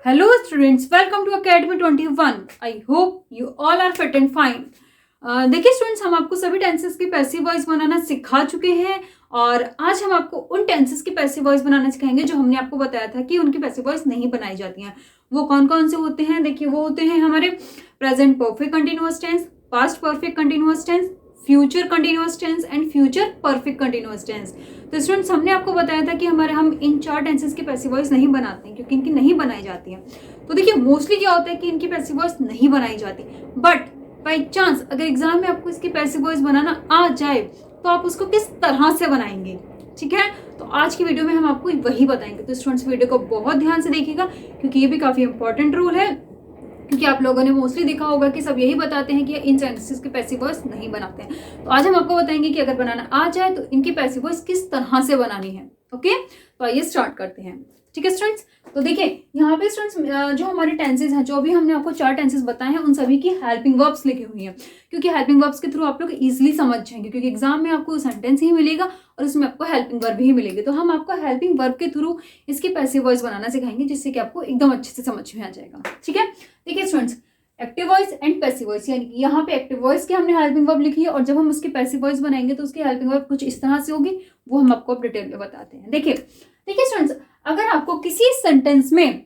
Hello students, welcome to Academy 21. I hope you all are fit and fine. देखिए students, हम आपको सभी tenses की पैसिव वॉइस बनाना सिखा चुके हैं और आज हम आपको उन टेंसेस की पैसिव वॉइस बनाना सिखाएंगे जो हमने आपको बताया था कि उनकी पैसिव वॉइस नहीं बनाई जाती हैं। वो कौन कौन से होते हैं? देखिए, वो होते हैं हमारे present perfect continuous tense, past perfect continuous tense, future continuous tense and future perfect continuous tense. तो स्टूडेंट्स, हमने आपको बताया था कि हम इन चार टेंसेस की पैसिव वॉइस नहीं बनाते हैं क्योंकि इनकी नहीं बनाई जाती है। तो देखिए, मोस्टली क्या होता है कि इनकी पैसिव वॉइस नहीं बनाई जाती, बट बाई चांस अगर एग्जाम में आपको इसकी पैसिव वॉइस बनाना आ जाए तो आप उसको किस तरह से बनाएंगे, ठीक है? तो आज की वीडियो में हम आपको वही बताएंगे। तो स्टूडेंट्स, वीडियो को बहुत ध्यान से देखिएगा क्योंकि ये भी काफी इंपॉर्टेंट रूल है, क्योंकि आप लोगों ने मोस्टली देखा होगा कि सब यही बताते हैं कि इन सेंटेंसेस की पैसिव वॉइस नहीं बनाते हैं। तो आज हम आपको बताएंगे कि अगर बनाना आ जाए तो इनकी पैसिव वॉइस किस तरह से बनानी है। ओके, तो आइए स्टार्ट करते हैं। ठीक है स्टूडेंट्स, तो देखिए यहाँ पे स्टूडेंट्स जो हमारे टेंसेस हैं, जो अभी हमने आपको चार टेंसेस बताए हैं, उन सभी की हेल्पिंग वर्ब्स लिखी हुई हैं, क्योंकि हेल्पिंग वर्ब्स के थ्रू आप लोग इजीली समझ जाएंगे, क्योंकि एग्जाम में आपको सेंटेंस ही मिलेगा और उसमें आपको हेल्पिंग वर्ब ही मिलेगी। तो हम आपको हेल्पिंग वर्ब के थ्रू इसकी पैसिव वॉइस बनाना सिखाएंगे, जिससे कि आपको एकदम अच्छे से समझ में आ जाएगा। ठीक है, देखिए students, active voice and passive voice, यानी कि यहाँ पे एक्टिव वॉइस की हमने हेल्पिंग वर्ब लिखी है और जब हम उसकी पैसिव वॉइस बनाएंगे तो उसकी हेल्पिंग वर्ब कुछ इस तरह से होगी, वो हम आपको डिटेल में बताते हैं। देखिए स्टूडेंट्स, अगर आपको किसी सेंटेंस में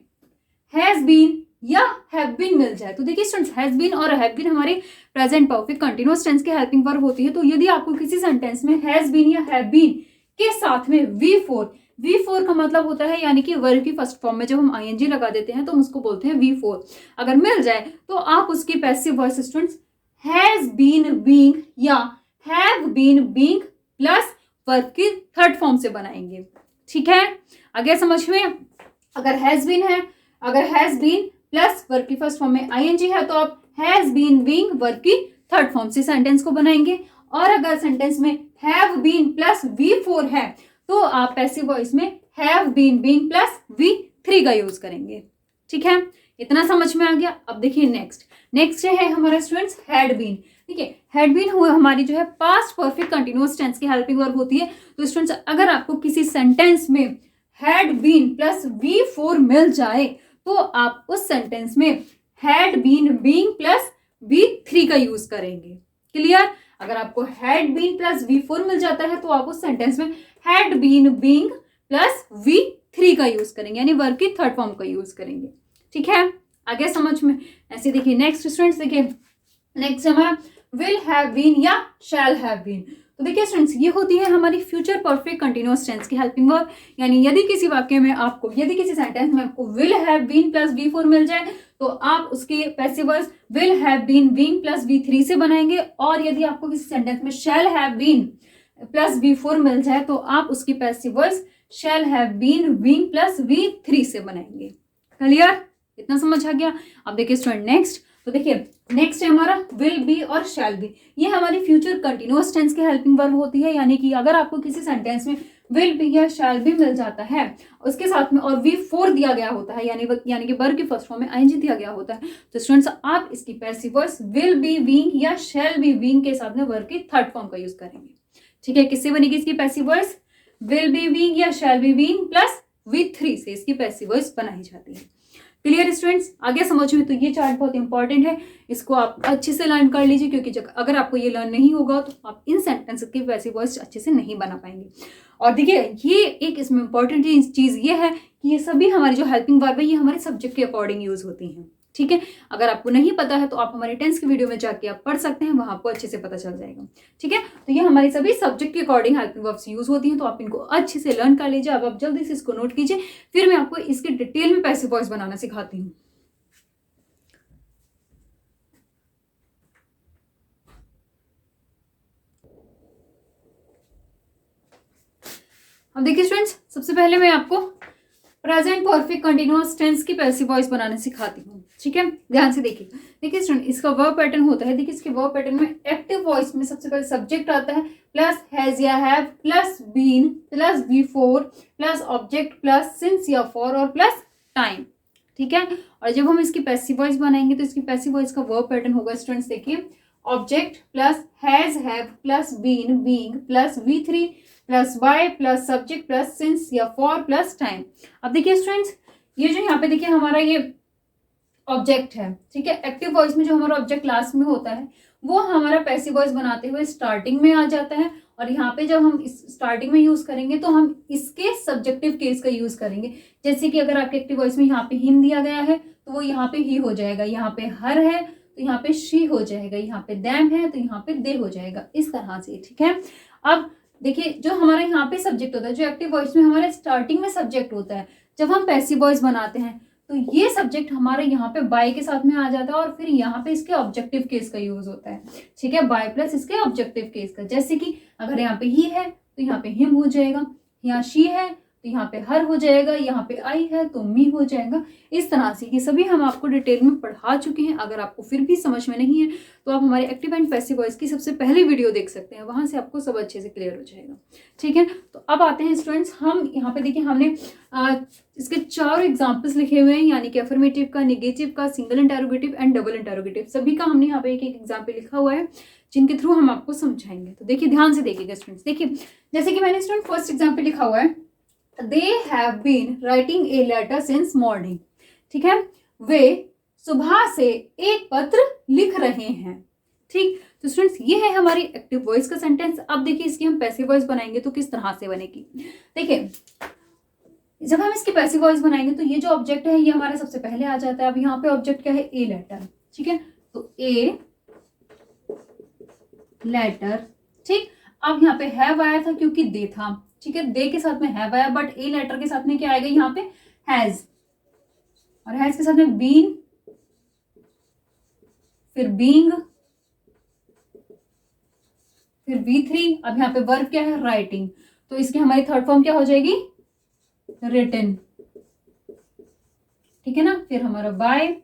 हैज बीन या हैव बीन मिल जाए, तो देखिए स्टूडेंट्स, हैज बीन और हैव बीन हमारे प्रेजेंट परफेक्ट कंटिन्यूअस टेंस की हेल्पिंग वर्ब होती है। तो यदि आपको किसी सेंटेंस में हैज बीन या हैव बीन के साथ में V4 का मतलब होता है, यानी कि वर्ब की फर्स्ट फॉर्म में जब हम ING लगा देते हैं तो हम उसको बोलते हैं V4, अगर मिल जाए तो आप उसकी passive voice students has been being या have been being plus verb की थर्ड फॉर्म से बनाएंगे। ठीक है, आगे समझ में? अगर हैज बीन है, अगर हैज बीन प्लस वर्ब की फर्स्ट फॉर्म में ING है तो आप हैज बीन बीइंग वर्ब की थर्ड फॉर्म से सेंटेंस को बनाएंगे। और अगर सेंटेंस में हैव बीन प्लस V4 है तो आप पैसिव वॉइस में have been being plus V3 का यूज करेंगे। ठीक है, इतना समझ में आ गया? अब देखिए नेक्स्ट है हमारा स्टूडेंट्स हैड बीन। देखिए, हैड बीन हुआ हमारी जो है पास्ट परफेक्ट कंटिन्यूअस टेंस की हेल्पिंग वर्ब होती है। तो स्टूडेंट्स, अगर आपको किसी सेंटेंस में हैड बीन प्लस V4 मिल जाए तो आप उस सेंटेंस में had been being plus V3 का यूज करेंगे। क्लियर? अगर आपको हैड बीन प्लस V4 मिल जाता है तो आप उस सेंटेंस में had been being plus V3 का यूज करेंगे, यानी वर्ब की थर्ड फॉर्म का यूज करेंगे। ठीक है, आगे समझ में? ऐसे देखिए नेक्स्ट स्टूडेंट्स, देखिए नेक्स्ट हमारा विल हैव बीन या शैल हैव बीन। तो देखिए स्टूडेंट्स, ये होती है हमारी फ्यूचर परफेक्ट कंटिन्यूअस टेंस की हेल्पिंग वर्ब, यानी यदि किसी वाक्य में आपको, यदि किसी सेंटेंस में आपको will have been plus V4 मिल जाए तो आप उसकी passive voice will have been being plus V3 से बनाएंगे। और यदि आपको किसी सेंटेंस में shall have been plus V4 मिल जाए तो आप उसकी passive voice shall have been being plus V3 से बनाएंगे। क्लियर? इतना समझ आ गया? अब देखिए स्टूडेंट नेक्स्ट, तो देखिए नेक्स्ट है हमारा विल बी और शैल बी। ये हमारी फ्यूचर कंटिन्यूअस टेंस की हेल्पिंग वर्ब होती है, यानी कि अगर आपको किसी सेंटेंस में विल बी या शैल बी मिल जाता है उसके साथ में और V4 दिया गया होता है, यानी कि वर्ब की फर्स्ट फॉर्म में ING दिया गया होता है, तो स्टूडेंट्स आप इसकी passive voice will be being या शैल बी बीइंग के साथ में वर्ब की थर्ड फॉर्म का यूज करेंगे। ठीक है, किससे बनेगी इसकी passive voice? Will be being या shall be being plus V3 से इसकी पैसिव वॉइस बनाई जाती है। Clear students? आगे समझ में? तो ये चार्ट बहुत इंपॉर्टेंट है, इसको आप अच्छे से लर्न कर लीजिए, क्योंकि अगर आपको ये लर्न नहीं होगा तो आप इन सेंटेंस की पैसिव वॉइस अच्छे से नहीं बना पाएंगे। और देखिए ये एक इसमें इंपॉर्टेंट चीज ये है कि ये सभी हमारी जो हेल्पिंग वर्ब है ये हमारे सब्जेक्ट के अकॉर्डिंग यूज होती हैं। ठीक है, अगर आपको नहीं पता है तो आप हमारे टेंस की वीडियो में जाके आप पढ़ सकते हैं, वहां आपको अच्छे से पता चल जाएगा। ठीक है, तो ये हमारी सभी सब्जेक्ट के अकॉर्डिंग हेल्पिंग वर्ब्स यूज होती हैं, तो आप इनको अच्छे से लर्न कर लीजिए। अब आप जल्दी से इसको नोट कीजिए, फिर मैं आपको इसके डिटेल में पैसिव वॉइस बनाना सिखाती हूँ। अब देखिए स्टूडेंट्स, सबसे पहले मैं आपको प्रेजेंट परफेक्ट कंटिन्यूअस टेंस की पैसिव वॉइस बनाने सिखाती हूँ। ठीक है, ध्यान से देखिए। देखिए स्टूडेंट, इसका वर्ब पैटर्न होता है। देखिए इसके वर्ब पैटर्न में एक्टिव वॉइस में सबसे पहले सब्जेक्ट आता है प्लस हैज या have plus been plus V4 plus object plus since या फॉर और प्लस टाइम। ठीक है, और जब हम इसकी पैसिव वॉइस बनाएंगे तो इसकी पैसिव वॉइस का वर्ब पैटर्न होगा स्टूडेंट्स, देखिए object plus has have plus been being plus V3 plus by plus subject plus since या फॉर प्लस टाइम। अब देखिए स्टूडेंट्स, ये जो यहाँ पे देखिए हमारा ये ऑब्जेक्ट है, ठीक है। एक्टिव वॉइस में जो हमारा ऑब्जेक्ट लास्ट में होता है वो हमारा पैसिव वॉइस बनाते हुए स्टार्टिंग में आ जाता है, और यहाँ पे जब हम इस स्टार्टिंग में यूज करेंगे तो हम इसके सब्जेक्टिव केस का यूज करेंगे। जैसे कि अगर आपके एक्टिव वॉइस में यहाँ पे हिम दिया गया है तो वो यहाँ पे ही हो जाएगा, यहाँ पे हर है तो यहाँ पे शी हो जाएगा, यहाँ पे दैम है तो यहाँ पे दे हो जाएगा, इस तरह से, ठीक है। अब देखिए जो हमारा यहाँ पे सब्जेक्ट होता है, जो एक्टिव वॉइस में हमारे स्टार्टिंग में सब्जेक्ट होता है, जब हम पैसिव वॉइस बनाते हैं तो ये सब्जेक्ट हमारे यहाँ पे बाय के साथ में आ जाता है, और फिर यहाँ पे इसके ऑब्जेक्टिव केस का यूज होता है, ठीक है, बाय प्लस इसके ऑब्जेक्टिव केस का। जैसे कि अगर यहाँ पे ही है तो यहाँ पे हिम हो जाएगा, यहाँ शी है तो यहाँ पे हर हो जाएगा, यहाँ पे आई है तो मी हो जाएगा। इस तरह से ये सभी हम आपको डिटेल में पढ़ा चुके हैं। अगर आपको फिर भी समझ में नहीं है तो आप हमारे एक्टिव एंड पैसिव वॉइस की सबसे पहले वीडियो देख सकते हैं, वहां से आपको सब अच्छे से क्लियर हो जाएगा, ठीक है। तो अब आते हैं स्टूडेंट्स, हम यहाँ पे देखिए हमने इसके 4 एग्जाम्पल्स लिखे हुए हैं, यानी कि अफर्मेटिव का, निगेटिव का, single interrogative and double interrogative, सभी का हमने यहाँ पे एक एक एग्जाम्पल लिखा हुआ है जिनके थ्रू हम आपको समझाएंगे। तो देखिए ध्यान से देखिएगा स्टूडेंट्स। देखिए जैसे कि मैंने स्टूडेंट फर्स्ट एग्जाम्पल लिखा हुआ है, they have been writing a letter since morning, ठीक है, वे सुबह से एक पत्र लिख रहे हैं, ठीक। तो स्टूडेंट्स ये है हमारी एक्टिव वॉइस का सेंटेंस। अब देखिए इसकी हम पैसिव वॉइस बनाएंगे तो किस तरह से बनेगी। देखिए जब हम इसकी पैसिव वॉइस बनाएंगे तो ये जो ऑब्जेक्ट है ये हमारा सबसे पहले आ जाता है। अब यहाँ पे ऑब्जेक्ट क्या है, ए लेटर, ठीक है, तो ए लेटर, ठीक। अब यहाँ पे हैव आया था क्योंकि दे था, ठीक है, दे के साथ में हैव आया, बट ए लेटर के साथ में क्या आएगा यहाँ पे, हैज, और हैज के साथ में बीन, फिर बीइंग, फिर V3। अब यहाँ पे वर्ब क्या है, राइटिंग, तो इसकी हमारी थर्ड फॉर्म क्या हो जाएगी, रिटन, ठीक है ना। फिर हमारा बाय,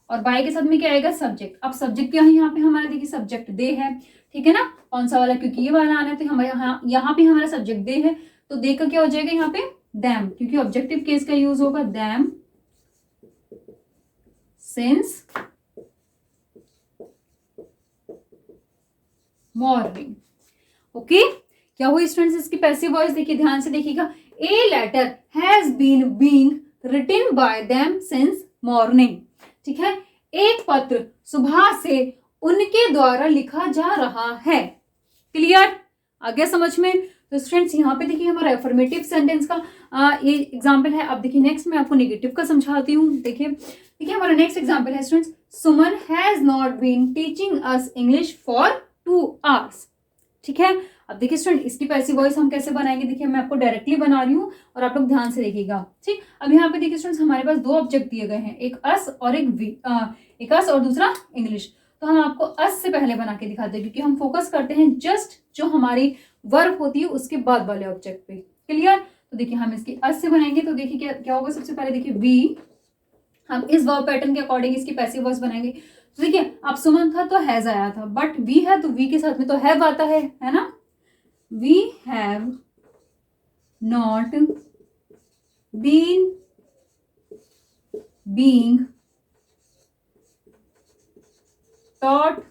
और बाय के साथ में क्या आएगा, सब्जेक्ट। अब सब्जेक्ट क्या है यहाँ पे हमारा, देखिए सब्जेक्ट दे है, ठीक है ना, कौन सा वाला, क्योंकि ये वाला आना है तो हमारे यहाँ पे हमारा सब्जेक्ट दे है, तो दे का क्या हो जाएगा यहाँ पे, दैम, क्योंकि ऑब्जेक्टिव केस का यूज होगा, दैम सिंस मॉर्निंग। ओके, क्या हुई स्टूडेंट्स इसकी पैसिव वॉइस, देखिए ध्यान से देखिएगा, a letter has been being written by them since morning, ठीक है, एक पत्र सुबह से उनके द्वारा लिखा जा रहा है। क्लियर, आ गया समझ में। तो स्टूडेंट्स यहाँ पे देखिए हमारा अफर्मेटिव सेंटेंस का ये एग्जाम्पल है। अब देखिए नेक्स्ट मैं आपको नेगेटिव का समझाती हूँ। देखिए हमारा नेक्स्ट एग्जाम्पल है students, Suman has not been teaching us English for 2 hours, ठीक है। अब देखिए स्टूडेंट इसकी पैसिव वॉइस हम कैसे बनाएंगे, देखिए मैं आपको डायरेक्टली बना रही हूँ और आप लोग ध्यान से देखिएगा, ठीक। अब यहाँ पे देखिए स्टूडेंट्स हमारे पास 2 ऑब्जेक्ट दिए गए हैं, एक अस और एक अस और दूसरा इंग्लिश। तो हम आपको अस से पहले बना के दिखाते हैं, क्योंकि हम फोकस करते हैं जस्ट जो हमारी वर्ब होती है उसके बाद वाले ऑब्जेक्ट पे। क्लियर, तो देखिए हम इसकी अस से बनाएंगे तो देखिए क्या होगा, सबसे पहले देखिए वी, हम इस वर्ब पैटर्न के अकॉर्डिंग इसकी पैसिव वॉइस बनाएंगे। तो देखिए अब सुमन था तो हैज आया था, बट वी है तो वी के साथ में तो हैव आता है ना। We have not been being taught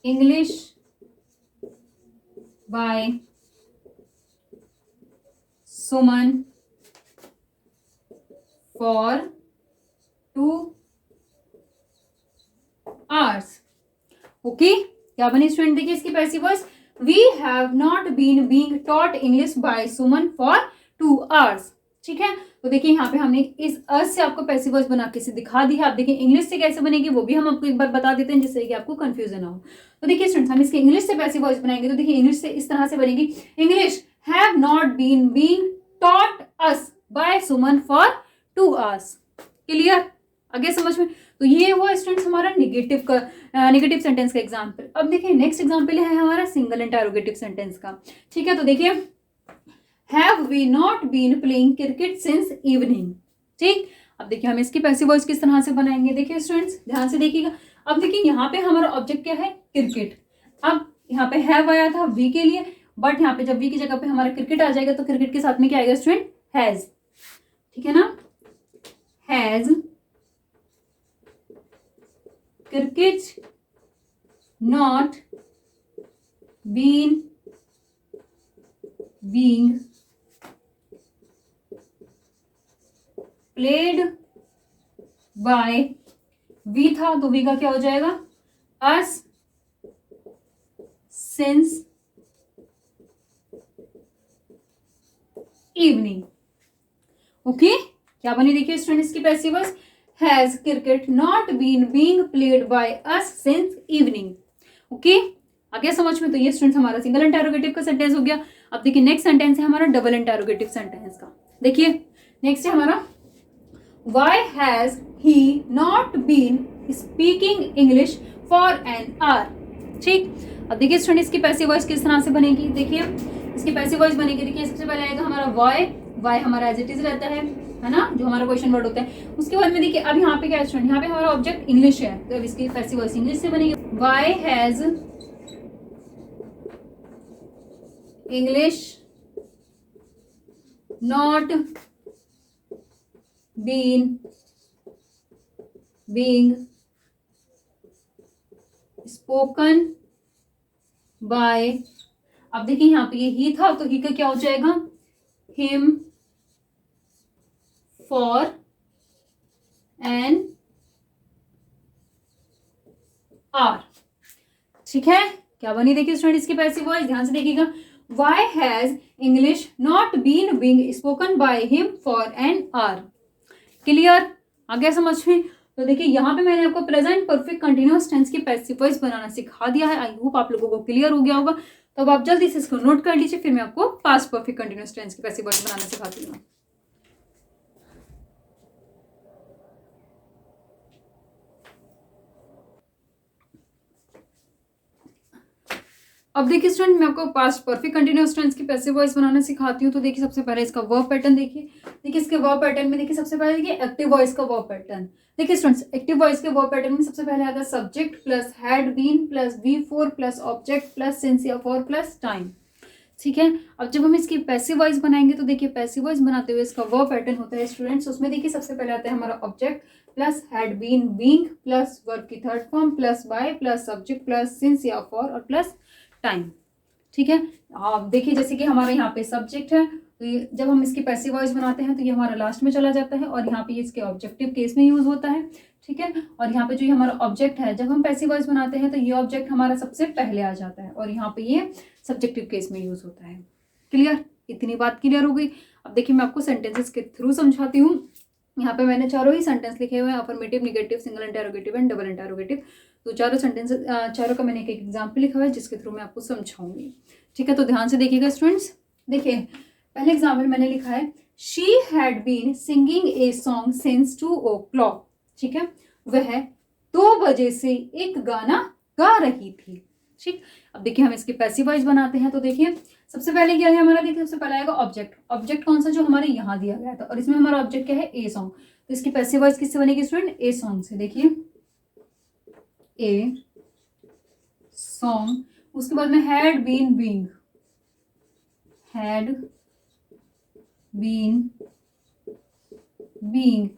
English by Suman for 2 hours। Okay, क्या बनी स्टूडेंट, देखिए इसकी passive voice, we have not been being taught English by Suman for 2 hours, ठीक है। तो देखिए यहाँ पे हमने इस अस से आपको पैसिव वॉइस बना के दिखा दी है। आप देखिए इंग्लिश से कैसे बनेगी वो भी हम आपको एक बार बता देते हैं, जिससे कि आपको कंफ्यूजन ना हो। तो देखिए स्टूडेंट्स हम इसके इंग्लिश से पैसिव वॉइस बनाएंगे, तो देखिए इंग्लिश से इस तरह से बनेगी, English have not been being taught us by Suman for 2 hours। Clear, आगे समझ में। तो ये हुआ स्टूडेंट्स हमारा नेगेटिव सेंटेंस का एग्जांपल। अब देखिए नेक्स्ट एग्जांपल है हमारा सिंगल इंटरोगेटिव सेंटेंस का, ठीक है। तो देखिए have we not been playing cricket since evening, ठीक। अब देखिए हम इसकी पैसिव वॉइस किस तरह से बनाएंगे, देखिए स्टूडेंट्स ध्यान से देखिएगा। अब देखिए यहाँ पे हमारा ऑब्जेक्ट क्या है, क्रिकेट। अब यहाँ पे हैव आया था वी के लिए, बट यहाँ पे जब वी की जगह पे हमारा क्रिकेट आ जाएगा तो क्रिकेट के साथ में क्या आएगा स्टूडेंट, हैज, ठीक है ना, has cricket not been being played by we था तो वी का क्या हो जाएगा अस सिंस इवनिंग। ओके, क्या बनी देखिए स्टूडेंट इसकी passive voice, has cricket not been being played by us since evening. Okay, आ गया समझ में। तो ये स्टूडेंट हमारा सिंगल इंटरोगेटिव का सेंटेंस हो गया। अब देखिए नेक्स्ट सेंटेंस है हमारा डबल इंटरोगेटिव सेंटेंस का। देखिए नेक्स्ट है हमारा why has he not been speaking English for an hour. ठीक, अब देखिए स्टूडेंट इसकी पैसिव वॉइस किस तरह से बनेगी। देखिए इसकी पैसिव वॉइस बनेगी, देखिए सबसे पहले आएगा हमारा वाई, वाई हमारा एज इट इज रहता है ना, जो हमारा क्वेश्चन वर्ड होता है। उसके बाद में देखिए अब यहाँ पे क्या है स्टूडेंट, यहाँ पे हमारा ऑब्जेक्ट इंग्लिश है, तो अब इसकी पैसिव वॉइस इंग्लिश से बनेगी। Why has English not been being spoken by, अब देखिए यहाँ पे ये ही था तो ही का क्या हो जाएगा हिम फॉर एन आर। ठीक है, क्या बनी देखिए स्टूडेंट इसकी पैसिव वॉइस, ध्यान से देखिएगा। Why has English not been being spoken by him for an hour. Clear, आ गया समझ में। तो देखिए यहाँ पे मैंने आपको प्रेजेंट परफेक्ट कंटिन्यूअस टेंस की पैसिव वॉइस बनाना सिखा दिया है। आई होप आप लोगों को क्लियर हो गया होगा। तो अब आप जल्दी से इसको नोट कर लीजिए, फिर मैं आपको पास्ट परफेक्ट कंटिन्यूअस टेंस की पैसिव वॉइस बनाना सिखाती हूँ। अब देखिए स्टूडेंट मैं आपको पास्ट परफेक्ट कंटिन्यूअस टेंस की पैसिव वॉइस बनाना सिखाती हूँ। तो देखिए सबसे पहले इसका वर्ब पैटर्न देखिए इसके वर्ब पैटर्न में देखिए सबसे पहले देखिए एक्टिव वॉइस का वर्ब पैटर्न। देखिए स्टूडेंट्स एक्टिव वॉइस के वर्ब पैटर्न में सबसे पहले आता है subject plus had been plus V4 plus object plus since या फॉर प्लस टाइम। ठीक है, अब जब हम इसकी पैसिव वॉइस बनाएंगे तो देखिए पैसिव वॉइस बनाते हुए इसका वर्ब पैटर्न होता है स्टूडेंट्स, उसमें देखिए सबसे पहले आता है हमारा object plus had been being plus verb की third form plus by plus subject plus since या फॉर और प्लस टाइम। ठीक है, आप देखिए जैसे कि हमारे यहाँ पे सब्जेक्ट है, तो जब हम इसकी पैसिव वॉइस बनाते हैं तो ये हमारा लास्ट में चला जाता है और यहाँ पे इसके ऑब्जेक्टिव केस में यूज होता है। ठीक है, और यहाँ पे जो ये हमारा ऑब्जेक्ट है, जब हम पैसिव वॉइस बनाते हैं तो ये ऑब्जेक्ट हमारा सबसे पहले आ जाता है और यहाँ पे ये सब्जेक्टिव केस में यूज होता है। क्लियर, इतनी बात क्लियर हो गई। अब देखिए मैं आपको सेंटेंसेस के थ्रू समझाती हूँ। यहाँ पे मैंने चारों ही सेंटेंस लिखे हुए हैं, affirmative, negative, single interrogative and double interrogative. तो चारों सेंटेंस चारों का मैंने एक एग्जाम्पल लिखा हुआ है जिसके थ्रू मैं आपको समझाऊंगी। ठीक है, तो ध्यान से देखिएगा स्टूडेंट्स। देखिए पहले एग्जाम्पल मैंने लिखा है she had been singing a song since 2 o'clock। ठीक है, वह 2 बजे से एक गाना गा रही थी। ठीक, अब देखिए हम इसकी पैसिव वॉइस बनाते हैं। तो देखिए सबसे पहले क्या है हमारा, देखिए सबसे पहले आएगा ऑब्जेक्ट। ऑब्जेक्ट कौन सा, जो हमारे यहाँ दिया गया था, और इसमें हमारा ऑब्जेक्ट क्या है ए सॉन्ग। तो इसकी पैसिव वॉइस किससे बनेगी स्टूडेंट, ए सॉन्ग से। देखिए ए सॉन्ग, उसके बाद में had been being, had been being.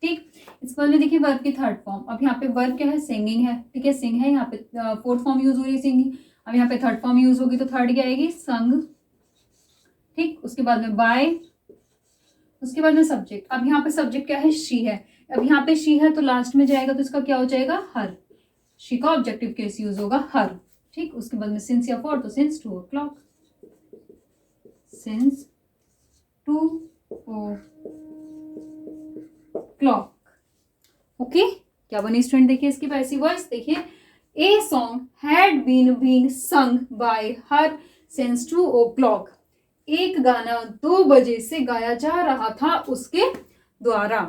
ठीक, इसके बाद में देखिए वर्ब की थर्ड फॉर्म। अब यहाँ पे वर्ब क्या है, सिंगिंग है। ठीक है, सिंग है, यहाँ पे फोर्थ फॉर्म यूज हो रही है सिंगिंग। अब यहाँ पे थर्ड फॉर्म यूज होगी तो थर्ड क्या आएगी, संग। ठीक, उसके बाद में बाय, उसके बाद में सब्जेक्ट। अब यहाँ पे सब्जेक्ट क्या है, शी है। अब यहाँ पे शी है तो लास्ट में जाएगा तो इसका क्या हो जाएगा, हर। शी का ऑब्जेक्टिव केस यूज होगा हर। ठीक, उसके बाद में सिंस या फॉर, तो since 2 o'clock, since 2 o'clock। Okay, क्या बनी स्टूडेंट देखिए इसकी पैसिव वॉइस। देखिए a song had been being sung by her since 2 o'clock। एक गाना 2 बजे से गाया जा रहा था उसके द्वारा।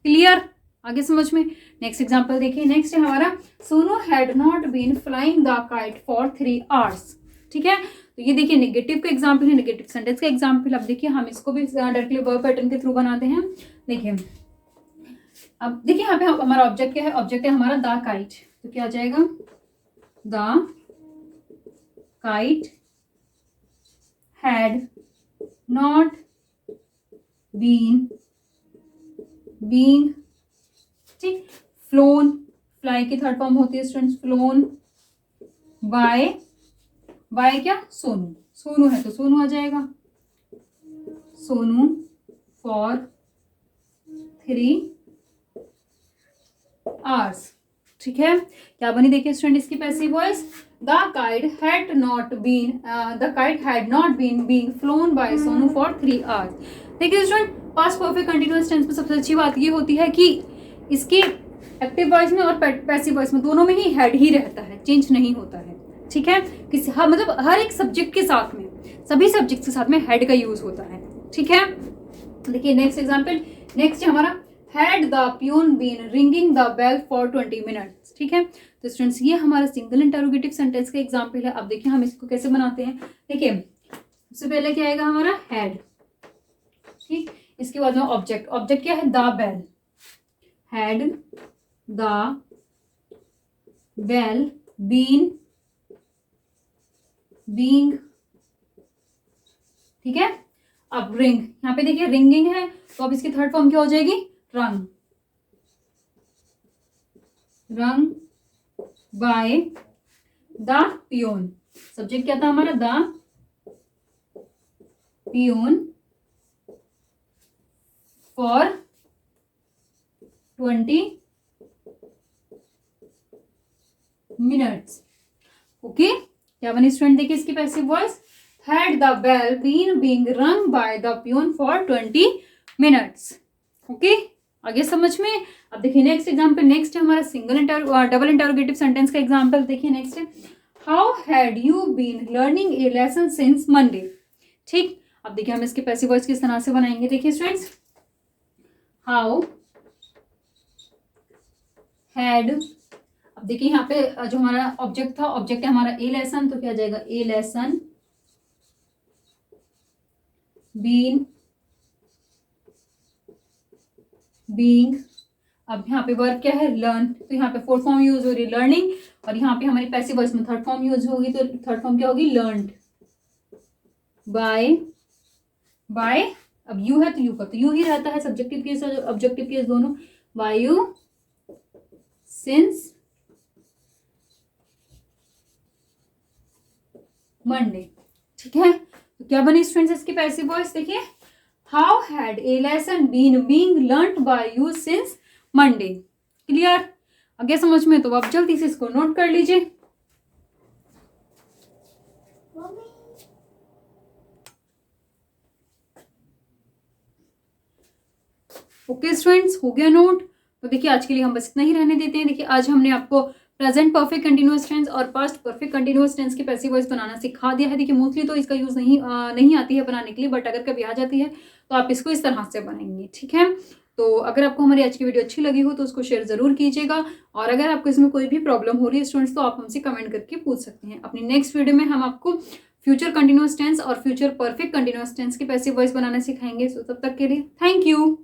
क्लियर, आगे समझ में। नेक्स्ट एग्जांपल देखिए, नेक्स्ट है हमारा Sonu had not been flying the kite for 3 hours। ठीक है, तो ये देखिए नेगेटिव का एग्जांपल है, नेगेटिव सेंटेंस का एग्जांपल। अब देखिए हम इसको भी डायरेक्टली वर्ब पैटर्न के थ्रू बनाते हैं। देखिए अब देखिए यहाँ पे हमारा ऑब्जेक्ट क्या है, ऑब्जेक्ट है हमारा द काइट। तो क्या आ जाएगा, the kite had not been being. ठीक, फ्लोन, फ्लाई की थर्ड फॉर्म होती है स्टूडेंट्स फ्लोन बाय, बाय क्या, सोनू। सोनू है तो सोनू आ जाएगा, सोनू फॉर 3 hours। ठीक है, क्या बनी देखिए स्टूडेंट इसकी passive voice, the kite had not been being flown by Sonu for 3 hours। देखिए student past perfect continuous tense में सबसे अच्छी बात ये होती है कि इसकी एक्टिव वॉइस में और पैसिव वॉइस में दोनों में ही हैड ही रहता है, चेंज नहीं होता है। ठीक है, किसी मतलब हर एक सब्जेक्ट के साथ में, सभी सब्जेक्ट के साथ में हैड का यूज होता है। ठीक है, देखिए नेक्स्ट एग्जाम्पल, नेक्स्ट हमारा had the peon been ringing the bell for 20 minutes. ठीक है, तो स्टूडेंट्स ये हमारा सिंगल इंटरोगेटिव सेंटेंस का एग्जाम्पल है। अब देखिए हम इसको कैसे बनाते हैं। देखिए सबसे पहले क्या आएगा हमारा हैड, ठीक, इसके बाद में ऑब्जेक्ट, ऑब्जेक्ट क्या है, the bell, had the bell been being, ठीक है। अब रिंग, यहाँ पे देखिए रिंगिंग है तो अब इसकी थर्ड फॉर्म क्या हो जाएगी, रंग, रंग बाय द पियोन। सब्जेक्ट क्या था हमारा, the peon for 20 minutes. Okay, क्या बनी स्टूडेंट देखिए इसकी passive voice, had the bell been being rung by the peon for 20 minutes. Okay, आगे समझ में। अब देखिए नेक्स्ट एग्जांपल, नेक्स्ट है हमारा डबल इंटरोगेटिव सेंटेंस का एग्जांपल। देखिए नेक्स्ट है, how had you been learning a lesson since Monday. ठीक, अब देखिए हम इसकी पैसिव वॉइस किस तरह से बनाएंगे। देखिए स्टूडेंट्स, हाउ हैड, अब देखिए यहाँ पे जो हमारा ऑब्जेक्ट था, ऑब्जेक्ट है हमारा ए लेसन, तो क्या जाएगा, ए लेसन बीन बीइंग। अब यहाँ पे वर्ब क्या है, लर्न, तो यहाँ पे फोर्थ फॉर्म यूज हो रही है लर्निंग, और यहाँ पे हमारी पैसिव वॉइस में थर्ड फॉर्म यूज होगी, तो थर्ड फॉर्म क्या होगी, लर्नड बाय, बाय, अब यू है तो यू का तो यू ही रहता है, सब्जेक्टिव केस और ऑब्जेक्टिव केस दोनों, बाय यू सिंस मंडे। ठीक है, तो क्या बनी स्टूडेंट्स इसकी पैसिव वॉइस, देखिए how had a lesson been being learned by you since Monday. Clear, आगे समझ में, तो आप जल्दी से इसको नोट कर लीजिए। ओके स्टूडेंट्स, हो गया नोट। तो देखिए आज के लिए हम बस इतना ही रहने देते हैं। देखिए आज हमने आपको प्रेजेंट परफेक्ट कंटिन्यूअस टेंस और पास्ट परफेक्ट कंटिन्यूअस टेंस की पैसिव वॉइस बनाना सिखा दिया है। देखिए मोस्टली तो इसका यूज नहीं आती है बनाने के लिए, बट अगर कभी आ जाती है तो आप इसको इस तरह से बनाएंगे। ठीक है, तो अगर आपको हमारी आज की वीडियो अच्छी लगी हो तो उसको शेयर जरूर कीजिएगा, और अगर आपको इसमें कोई भी प्रॉब्लम हो रही है स्टूडेंट्स तो आप हमसे कमेंट करके पूछ सकते हैं। अपनी नेक्स्ट वीडियो में हम आपको फ्यूचर कंटिन्यूअस टेंस और फ्यूचर परफेक्ट कंटिन्यूअस टेंस की पैसिव वॉइस बनाना सिखाएंगे। सो तब तक के लिए थैंक यू।